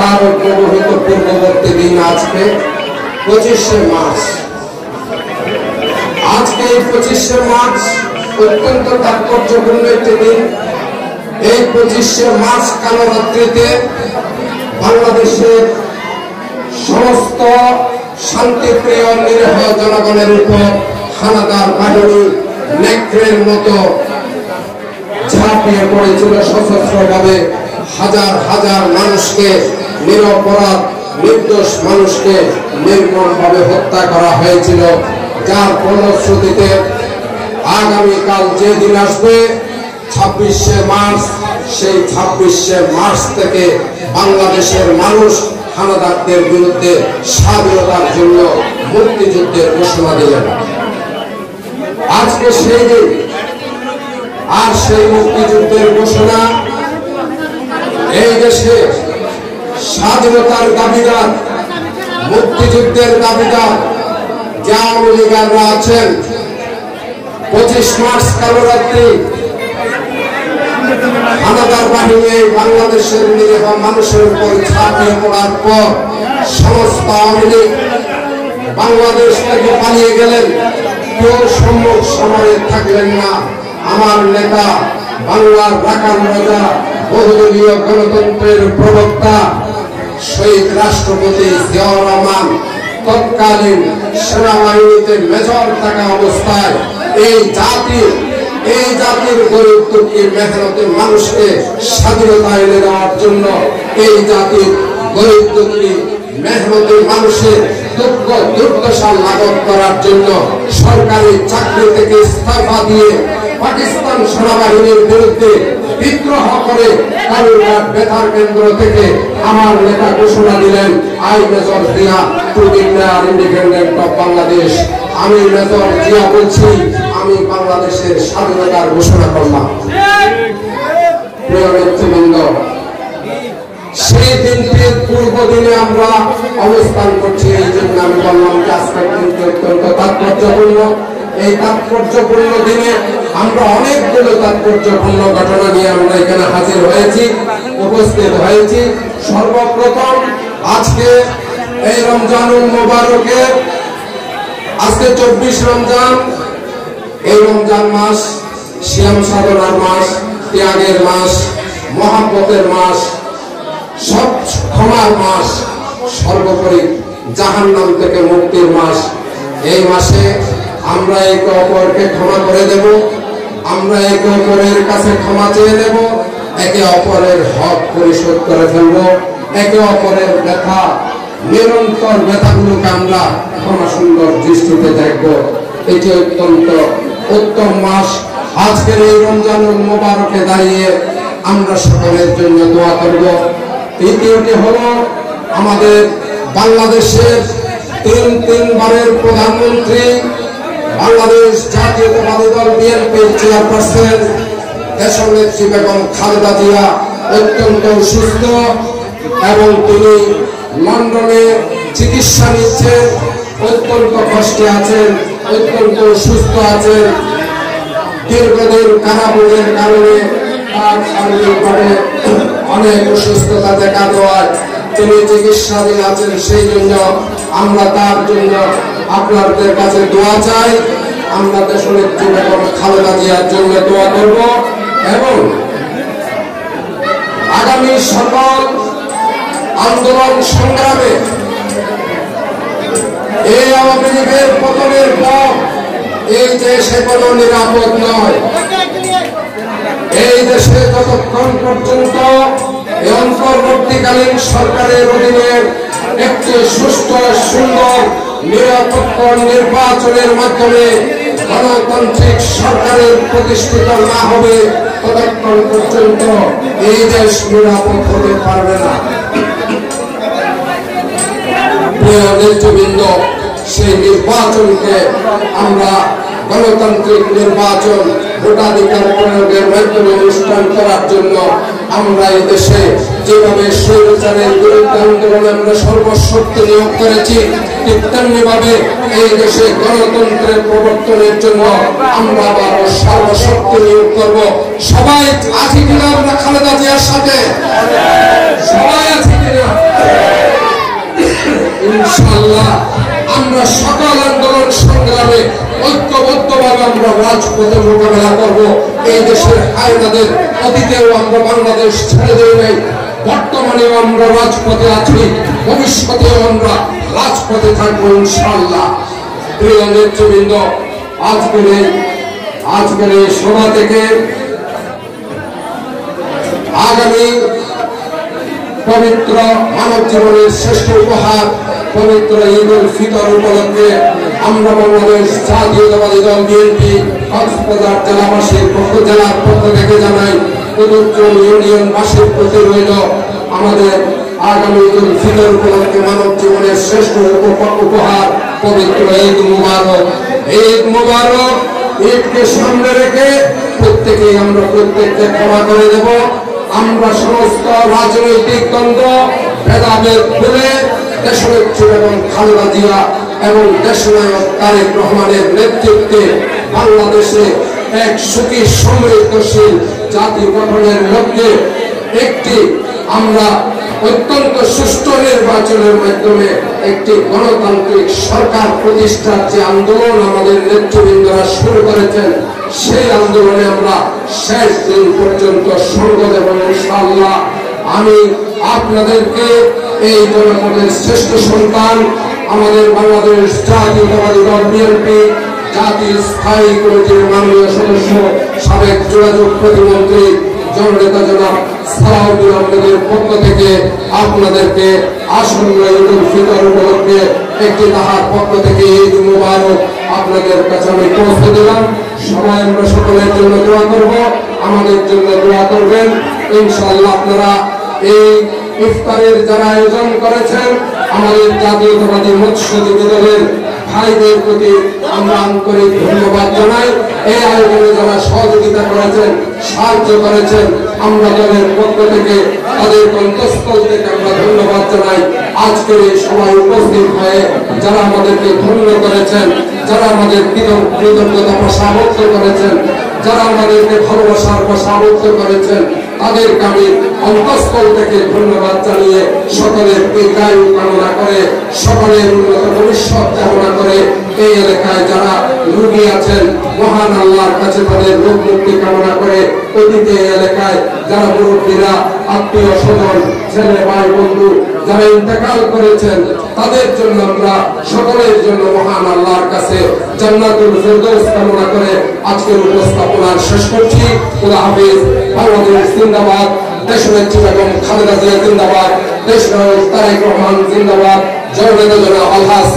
তার অগ্রগত পূর্ববর্তী দিন আজকে 25শে মার্চ। আজকে এই 25শে মার্চ অত্যন্ত তাৎপর্যপূর্ণ একটি দিন। এই 25শে মার্চ কালরাত্রিতে বাংলাদেশের সমস্ত শান্তিপ্রিয় নিরীহ জনগণের উপর হানাদার বাহিনী নেকড়ের মতো ঝাঁপিয়ে পড়েছিল সশস্ত্রভাবে। হাজার হাজার মানুষকে, নিরপরাধ নির্দোষ মানুষকে নির্মমভাবে হত্যা করা হয়েছিল, যার ফলশ্রুতিতে আগামীকাল যে দিন আসবে 26শে মার্চ, সেই 26শে মার্চ থেকে বাংলাদেশের মানুষ হানাদারদের বিরুদ্ধে স্বাধীনতার জন্য মুক্তিযুদ্ধের ঘোষণা দিলেন। আজকে সেই দিন। আর সেই মুক্তিযুদ্ধের ঘোষণা এই দেশে স্বাধীনতার দাবিদার, মুক্তিযুদ্ধের দাবিদার যে আওয়ামী লীগাররা আছেন, 25 মার্চ কালরাত্রি হানাদার বাহিনী বাংলাদেশের নিরীহ মানুষের উপর ঝাঁপিয়ে পড়ার পর সমস্ত আওয়ামী লীগ বাংলাদেশ থেকে পালিয়ে গেলেন। কেউ সম্মুখ সময়ে থাকলেন না। আমার নেতা, বাংলার রাখাল রাজা, বহুদলীয় গণতন্ত্রের প্রবক্তা শহীদ রাষ্ট্রপতি জিয়াউর রহমান তৎকালীন সেনাবাহিনীতে মেজর থাকা অবস্থায় এই জাতির গরিব দুঃখী মেহনতি মানুষকে স্বাধীনতা এনে দেওয়ার জন্য, এই জাতির গরিব দুঃখী মেহনতি মানুষের দুঃখ দুর্দশা লাঘব করার জন্য সরকারি চাকরি থেকে ইস্তফা দিয়ে পাকিস্তান সেনাবাহিনীর বিরুদ্ধে বিদ্রোহ করে কালুরঘাট বেতার কেন্দ্র থেকে আমার নেতা ঘোষণা দিলেন, I major Zia two declare independent of Bangladesh. আমি মেজর জিয়া বলছি, আমি বাংলাদেশের স্বাধীনতার ঘোষণা করলাম। প্রিয় নেতৃবৃন্দ, সেই দিনটির পূর্ব দিনে আমরা অবস্থান করছি। এই জন্য আমি বললাম যে আজকের দিনটি অত্যন্ত তাৎপর্যপূর্ণ। এই তাৎপর্যপূর্ণ দিনে আমরা অনেকগুলো তাৎপর্যপূর্ণ ঘটনা নিয়ে আমরা এখানে হাজির হয়েছি, উপস্থিত হয়েছি। সর্বপ্রথম আজকে এই রমজানুল মুবারকে, আজকে 24 রমজান। এই রমজান মাস সিয়াম সাধনার মাস, ত্যাগের মাস, মহাব্বতের মাস, সব ক্ষমার মাস, সর্বোপরি জাহান্নাম থেকে মুক্তির মাস। এই মাসে আমরা একে অপরকে ক্ষমা করে দেব, আমরা একে অপরের কাছে ক্ষমা চেয়ে নেব, একে অপরের হক পরিশোধ করে ফেলব, একে অপরের ব্যথা, নিরন্তর ব্যথাগুলোকে আমরা ক্ষমা সুন্দর দৃষ্টিতে দেখব। এটি অত্যন্ত উত্তম মাস। আজকের এই রমজানুল মুবারকে দাঁড়িয়ে আমরা সকলের জন্য দোয়া করব। তৃতীয়টি হলো আমাদের বাংলাদেশের তিনবারের প্রধানমন্ত্রী, বাংলাদেশ জাতীয়তাবাদী দল বিএনপির চেয়ারপারসন দেশনেত্রী বেগম খালেদা জিয়া অত্যন্ত অসুস্থ এবং তিনি লন্ডনে চিকিৎসা নিচ্ছেন, অত্যন্ত কষ্টে আছেন, অত্যন্ত অসুস্থ আছেন। দীর্ঘদিন কারাভোগের কারণে তার শারীরিকভাবে অনেক অসুস্থতা দেখা দেওয়ায় তিনি চিকিৎসাধীন আছেন। সেই জন্য আমরা তার জন্য আপনাদের কাছে দোয়া চাই। আমরা দেশনেত্রী বেগম খালেদা জিয়ার জন্য দোয়া করব এবং আগামী সকল আন্দোলন সংগ্রামে এই আওয়ামী লীগের পতনের পর এই দেশ এখনো নিরাপদ নয়। এই দেশে যতক্ষণ পর্যন্ত এই অন্তর্বর্তীকালীন সরকারের অধীনে একটি সুষ্ঠু সুন্দর নিরপেক্ষ নির্বাচনের মাধ্যমে গণতান্ত্রিক সরকারের প্রতিষ্ঠিত না হবে, ততক্ষণ পর্যন্ত এই দেশ নিরাপদ হতে পারবে না। প্রিয় নেতৃবৃন্দ, সেই নির্বাচনকে আমরা গণতান্ত্রিক নির্বাচন ভোটাধিকার প্রয়োগের মাধ্যমে অনুষ্ঠান করার জন্য আমরা এই দেশে যেভাবে স্বৈরাচারের বিরুদ্ধে আন্দোলনে আমরা সর্বশক্তি নিয়োগ করেছি, ঠিক তেমনি ভাবে এই দেশে গণতন্ত্রের প্রবর্তনের জন্য আমরা আবারও সর্বশক্তি নিয়োগ করব। সবাই আছি কিনা আমরা খালেদা জিয়ার সাথে? সবাই আছি কিনা? রাজপথে মোকাবেলা করব। এই দেশের আইনাদের অতীতেও আমরা বাংলাদেশ ছেড়ে দেই নাই, বর্তমানেও আমরা রাজপথে আছি, ভবিষ্যতেও আমরা রাজপথে থাকবো ইনশাআল্লাহ। প্রিয় নেতৃবৃন্দ, আজকের এই সভা থেকে আগামী পবিত্র মানব জীবনের শ্রেষ্ঠ উপহার পবিত্র ঈদ উল ফিতর উপলক্ষে আমরা বাংলাদেশ জাতীয়তাবাদী দল বিএনপি কক্সবাজার জেলার পক্ষ থেকে জানাই উদুরচর ইউনিয়নবাসীর প্রতি রইল আমাদের আগামী ঈদ উল ফিতর উপলক্ষে মানব জীবনের শ্রেষ্ঠ উপহার পবিত্র ঈদ মুবারক। ঈদ মুবারক। ঈদকে সামনে রেখে প্রত্যেকেই আমরা প্রত্যেককে ক্ষমা করে দেব। আমরা সমস্ত রাজনৈতিক দ্বন্দ্ব ভেদাভেদ ভুলে দেশনেত্রী এবং খালেদা জিয়া এবং দেশনায়ক তারেক রহমানের নেতৃত্বে বাংলাদেশে এক সুখী সমৃদ্ধশীল জাতি গঠনের লক্ষ্যে একটি আমরা অত্যন্ত সুষ্ঠু নির্বাচনের মাধ্যমে একটি গণতান্ত্রিক সরকার প্রতিষ্ঠার যে আন্দোলন আমাদের নেতৃবৃন্দরা শুরু করেছেন, সেই আন্দোলনে আমরা শেষ দিন পর্যন্ত সঙ্গ দেব ইনশাআল্লাহ। আমি আপনাদেরকে এই জনপদের শ্রেষ্ঠ সন্তান আমাদের বাংলাদেশ জাতীয়তাবাদী দল বিএনপি জাতীয় স্থায়ী কমিটির মাননীয় সদস্য সাবেক যোগাযোগ প্রতিমন্ত্রী জননেতা জনাব সালাউদ্দিন আহমেদের পক্ষ থেকে আপনাদেরকে আসন্ন ঈদ উল ফিতর উপলক্ষে একটি তাহার পক্ষ থেকে ঈদ মুবারক আপনাদের কাছে আমি পৌঁছে দিলাম। সবাই আমরা সকলের জন্য দোয়া করব, আমাদের জন্য দোয়া করবেন ইনশাআল্লাহ। আপনারা এই ইফতারের যারা আয়োজন করেছেন আমাদের জাতীয়তাবাদী মৎস্যজীবী দলের ভাইদের প্রতি আমরা আন্তরিক ধন্যবাদ জানাই। এই আয়োজনে যারা সহযোগিতা করেছেন, সাহায্য করেছেন, আমরা দলের পক্ষ থেকে তাদের কণ্ঠস্থল থেকে আমরা ধন্যবাদ জানাই। আজকের এই সভায় উপস্থিত হয়ে যারা আমাদেরকে ধন্য করেছেন, যারা আমাদের কৃতজ্ঞতা প্রসাবদ্ধ করেছেন, যারা আমাদেরকে ভালোবাসার প্রসাবদ্ধ করেছেন, তাদেরকে আমি অন্তঃস্থল থেকে ধন্যবাদ জানিয়ে সকলের দীর্ঘায়ু কামনা করে সকলের উন্নত ভবিষ্যৎ কামনা করে এই এলাকায় যারা রোগী আছেন মহান আল্লাহর কাছে তাদের রোগ মুক্তি কামনা করে অতীতে এই এলাকায় যারা মুরব্বীরা আত্মীয় স্বজন ছেলে ভাই বন্ধু যারা ইন্তেকাল করেছেন তাদের জন্য আমরা সকলের জন্য মহান আল্লাহর কাছে জান্নাতুল ফেরদৌস কামনা করে আজকের উপস্থাপনা শেষ করছি। খোদা হাফেজ। বাংলাদেশ জিন্দাবাদ। দেশনেত্রী বেগম খালেদা জিয়া জিন্দাবাদ। দেশনায়ক তারেক রহমান জিন্দাবাদ। জননেতা জনাব আলহাজ